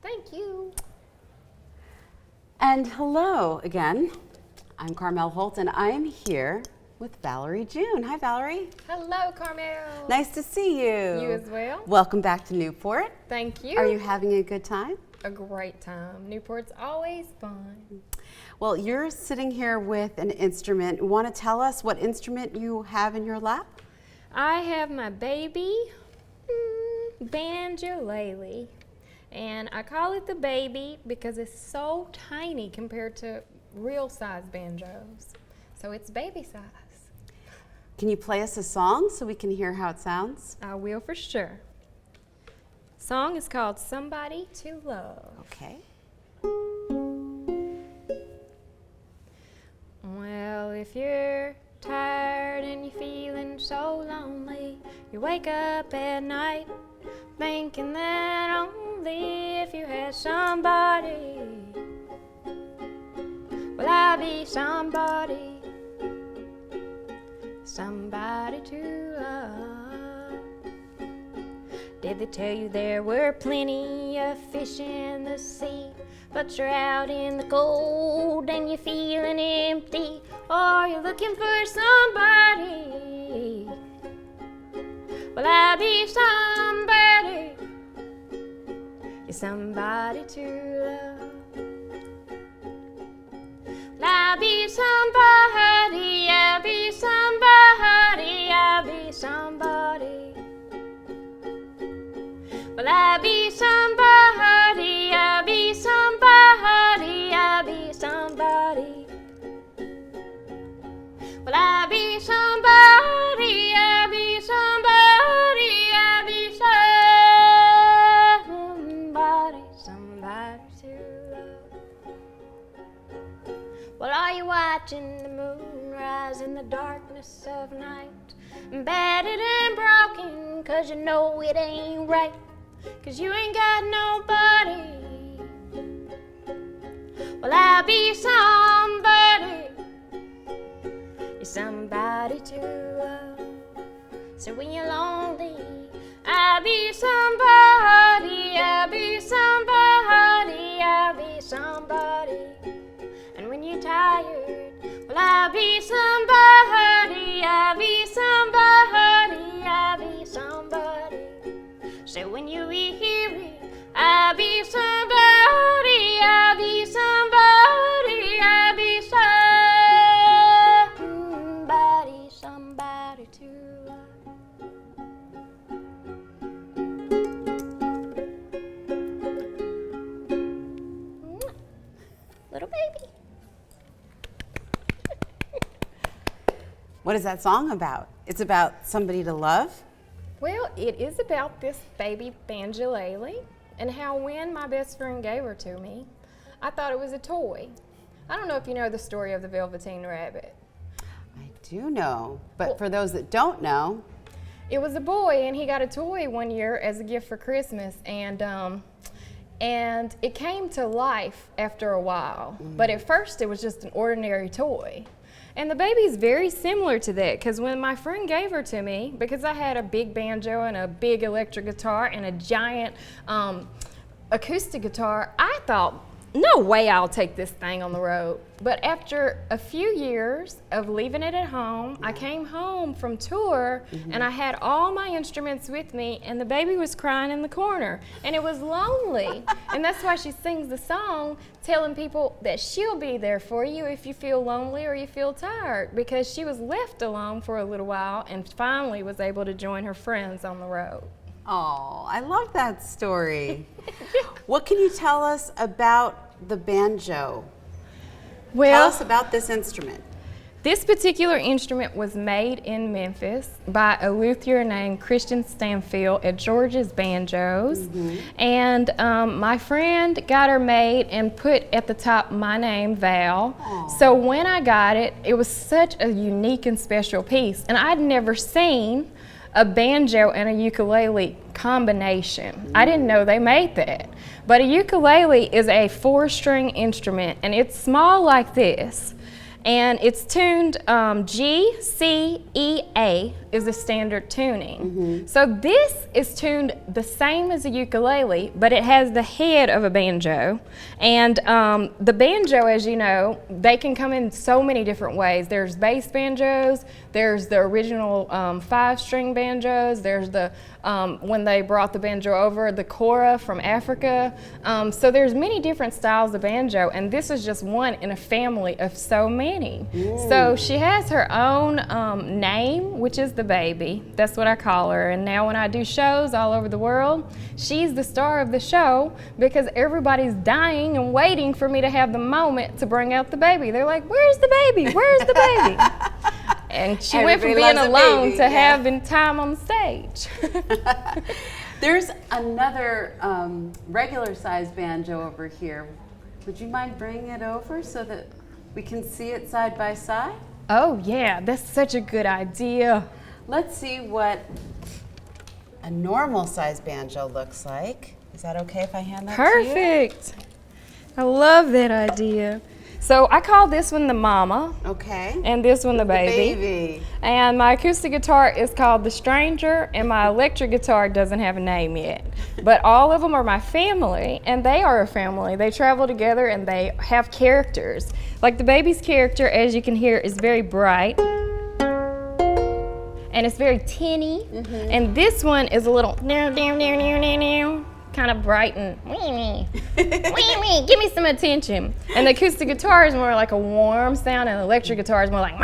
Thank you. And hello again. I'm Carmel Holt, and I am here with Valerie June. Hi, Valerie. Hello, Carmel. Nice to see you. You as well. Welcome back to Newport. Thank you. Are you having a good time? A great time. Newport's always fun. Well, you're sitting here with an instrument. Want to tell us what instrument you have in your lap? I have my baby Banjo Lately, and I call it the baby because it's so tiny compared to real size banjos. So it's baby size. Can you play us a song so we can hear how it sounds? I will for sure. Song is called Somebody to Love. Okay. Well, if you're tired and you're feeling so lonely, you wake up at night thinking that only if you had somebody, well, I'll be somebody, somebody to love. Did they tell you there were plenty of fish in the sea, but you're out in the cold and you're feeling empty, or you're looking for somebody? Well, I'll be somebody, you're somebody to love. I'll be somebody, I'll be somebody, I'll be somebody. Well, I'll be somebody, I'll be somebody, I'll be somebody. Well, I'll be somebody, I'll be somebody, I'll be somebody, somebody to love. Well, are you watching the moon rise in the darkness of night, battered and broken, 'cause you know it ain't right, 'cause you ain't got nobody? Well, I'll be somebody, you're somebody to love. So when you're lonely, I'll be somebody, I'll be somebody, I'll be somebody. And when you're tired, well, I'll be somebody, I'll be somebody, I'll be somebody. So when you're weary, I'll be somebody, I'll be somebody, I'll be somebody, somebody to love. Little baby. What is that song about? It's about somebody to love? Well, it is about this baby Banjo Lately and how when my best friend gave her to me, I thought it was a toy. I don't know if you know the story of the Velveteen Rabbit. I do know, but Well, for those that don't know, it was a boy, and he got a toy one year as a gift for Christmas, and it came to life after a while. But at first, it was just an ordinary toy. And the baby's very similar to that, because when my friend gave her to me, because I had a big banjo and a big electric guitar and a giant acoustic guitar, I thought, no way I'll take this thing on the road. But after a few years of leaving it at home, I came home from tour and I had all my instruments with me, and the baby was crying in the corner, and it was lonely. And that's why she sings the song telling people that she'll be there for you if you feel lonely or you feel tired, because she was left alone for a little while and finally was able to join her friends on the road. oh, I love that story. What can you tell us about the banjo? Tell Well, us about this instrument. this particular instrument was made in Memphis by a luthier named Christian Stanfield at George's Banjos. And my friend got her made and put at the top my name, Val. So when I got it, it was such a unique and special piece. And I'd never seen a banjo and a ukulele combination. I didn't know they made that. But a ukulele is a 4-string instrument, and it's small like this. and it's tuned G, C, E, A is the standard tuning. So this is tuned the same as a ukulele, but it has the head of a banjo. And the banjo, as you know, they can come in so many different ways. There's bass banjos, there's the original 5-string banjos, there's the, when they brought the banjo over, the kora from Africa. So there's many different styles of banjo, and this is just one in a family of so many. So she has her own name, which is the baby. That's what I call her. And now when I do shows all over the world, she's the star of the show because everybody's dying and waiting for me to have the moment to bring out the baby. They're like, "Where's the baby? Where's the baby?" And she went from being alone to having time on stage. There's another regular sized banjo over here. Would you mind bringing it over so that we can see it side by side? Oh yeah, that's such a good idea. Let's see what a normal sized banjo looks like. Is that okay if I hand that to you? Perfect. I love that idea. So I call this one the mama. Okay. And this one the baby. Baby. And my acoustic guitar is called the stranger, and my electric guitar doesn't have a name yet. But all of them are my family, and they are a family. They travel together and they have characters. Like the baby's character, as you can hear, is very bright. And it's very tinny. And this one is a little kind of bright and give me some attention. And the acoustic guitar is more like a warm sound, and the electric guitar is more like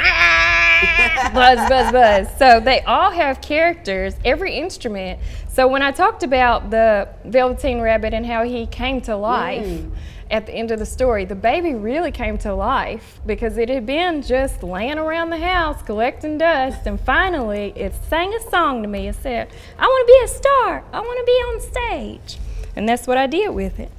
buzz, buzz, buzz. So they all have characters, every instrument. So when I talked about the Velveteen Rabbit and how he came to life at the end of the story, the baby really came to life because it had been just laying around the house collecting dust, and finally it sang a song to me. It said, "I want to be a star. I want to be on stage." And that's what I did with it.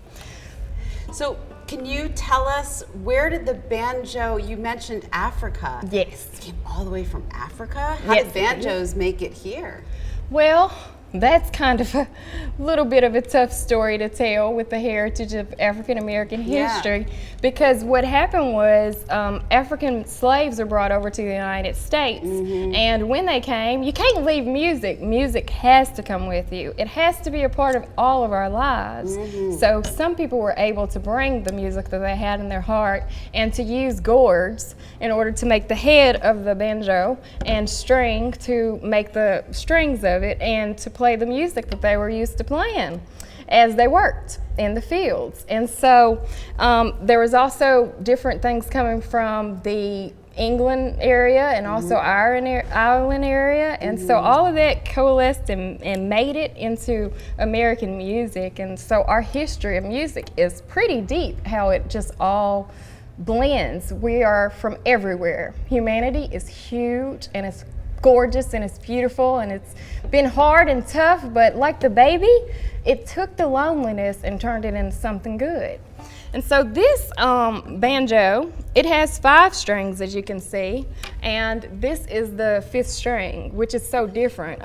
So can you tell us, where did the banjo, you mentioned Africa. Yes. It came all the way from Africa? How Yes, did banjos make it here? Well, that's kind of a little bit of a tough story to tell with the heritage of African American history, because what happened was African slaves were brought over to the United States, and when they came, you can't leave music. Music has to come with you. It has to be a part of all of our lives. So some people were able to bring the music that they had in their heart and to use gourds in order to make the head of the banjo and string to make the strings of it and to play the music that they were used to playing as they worked in the fields. And so there was also different things coming from the England area and also Ireland area, and so all of that coalesced and made it into American music. And so our history of music is pretty deep, how it just all blends. We are from everywhere. Humanity is huge, and it's gorgeous, and it's beautiful, and it's been hard and tough, but like the baby, it took the loneliness and turned it into something good. And so this banjo, it has 5 strings, as you can see, and this is the 5th string, which is so different.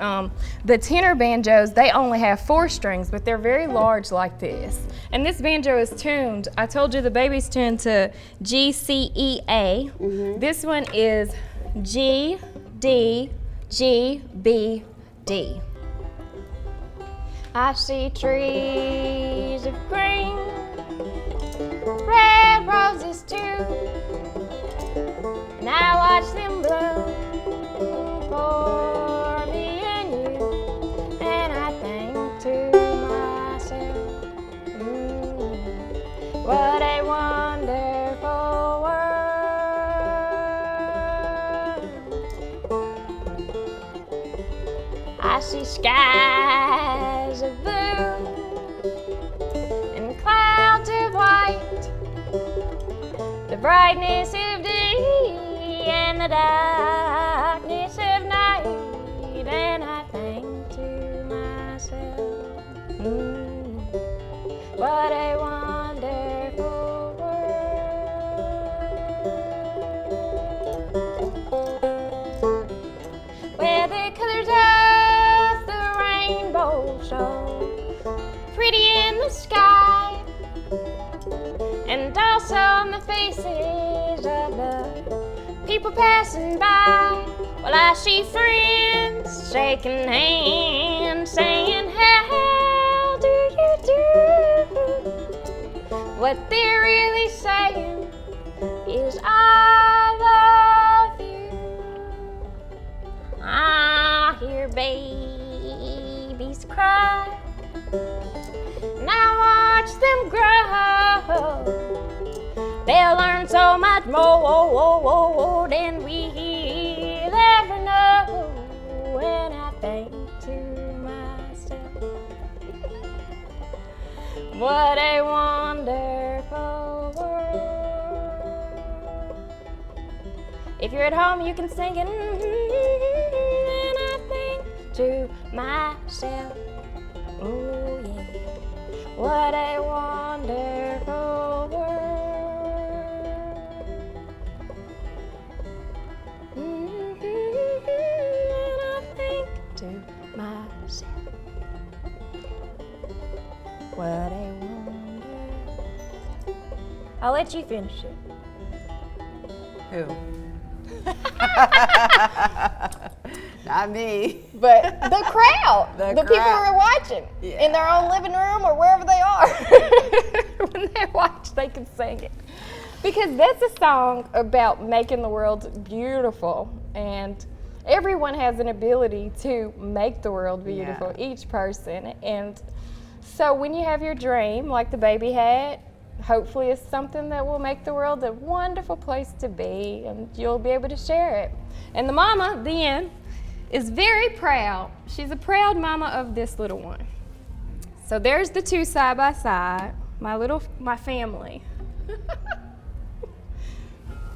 The tenor banjos, they only have 4 strings, but they're very large like this. And this banjo is tuned, I told you the baby's tuned to G, C, E, A. This one is G, D, G, B, D. I see trees of green, red roses too, and I watch them bloom for me and you, and I think to myself, what a wonderful world. I see skies of blue and clouds of white, the brightness of day and the darkness of night, and I think to myself, what a wonderful world, where the colors of the rainbow show pretty in the sky, and also on the faces of the people passing by, while I see friends shaking hands, saying, how do you do? What they're really saying is, I love you. I hear babies cry, and I watch them grow. They'll learn so much more than we'll ever know. And I think to myself, what a wonderful world. If you're at home, you can sing it. And I think to myself, oh yeah, what a wonderful world. And I think to myself, what a wonder. I'll let you finish it. Who? Not me. But the crowd, the people who are watching in their own living room or wherever they are. When they watch, they can sing it. Because that's a song about making the world beautiful, and everyone has an ability to make the world beautiful, each person. And so when you have your dream, like the baby had, hopefully it's something that will make the world a wonderful place to be, and you'll be able to share it. And the mama, then, is very proud. She's a proud mama of this little one. So there's the two side by side, my family.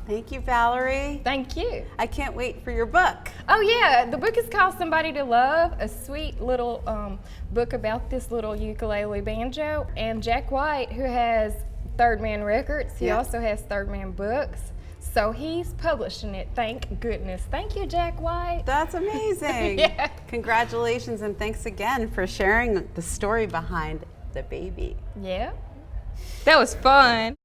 Thank you, Valerie. Thank you. I can't wait for your book. Oh yeah, the book is called Somebody to Love, a sweet little book about this little ukulele banjo. And Jack White, who has Third Man Records, he also has Third Man Books. So he's publishing it, thank goodness. Thank you, Jack White. That's amazing. Yeah. Congratulations, and thanks again for sharing the story behind the baby. Yeah. That was fun.